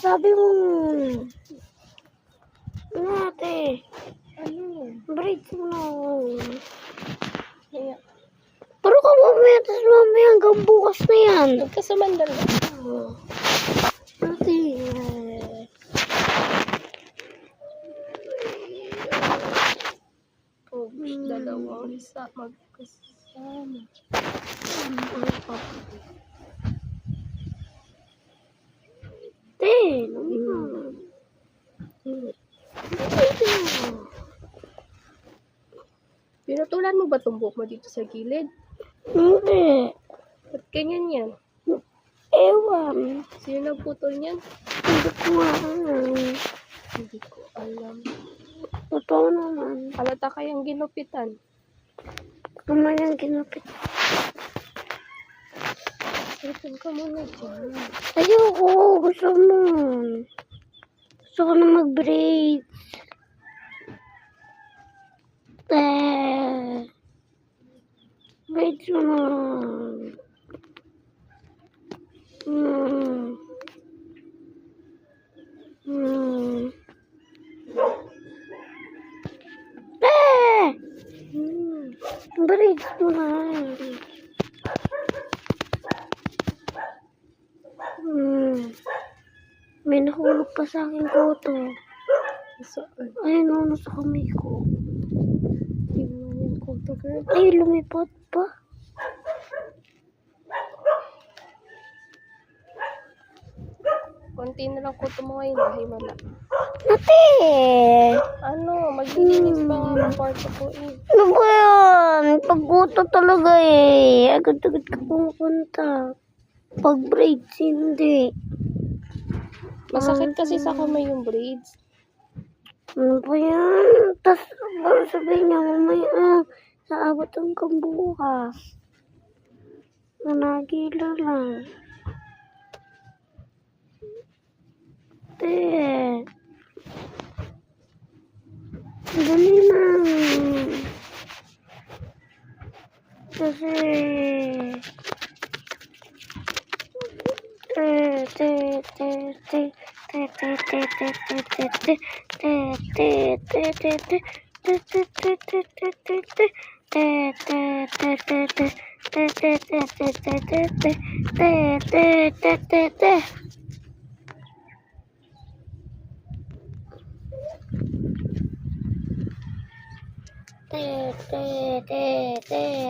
Sabi mo. Ate. Ano? Braids mo na. Kaya, Pero ka mamaya, tapos mamaya hanggang bukas na yan. huwag ka sumandal. Ate. Oh, dalawang isa magkasama. Ate. Pinutulan mo ba itong buhok mo dito sa gilid? Hindi. Ba't ganyan yan? Ewan. Sino nagputol niyan? Hindi ko nga alam. Hindi ko alam. Totoo naman. Halata kayang ginupitan. Naman yung kinupit. Sipin ka muna dyan. Ayoko. Gusto mo. Gusto ko na mag-braids. Braids mo na. Braids mo na. May nahulog pa sa akin koto. Saan? Ayun o, nasa kamay ko. Tingnan yung koto, girl. Ay, lumipat pa. Konti na lang koto mo ngayon. Ay, wala. Ate! Ano? Maglilinis pa nga ng kwarto ko eh. Ano ba yan? Pagkuto talaga eh. Agad-agad ka pumunta. Pag braids, hindi. Masakit kasi sa kamay yung braids. Ano ba yan? Tapos, parang sabihin niya, mamaya, sa abot hanggang bukas. Nanagila lang. Ate. Dali na. Kasi,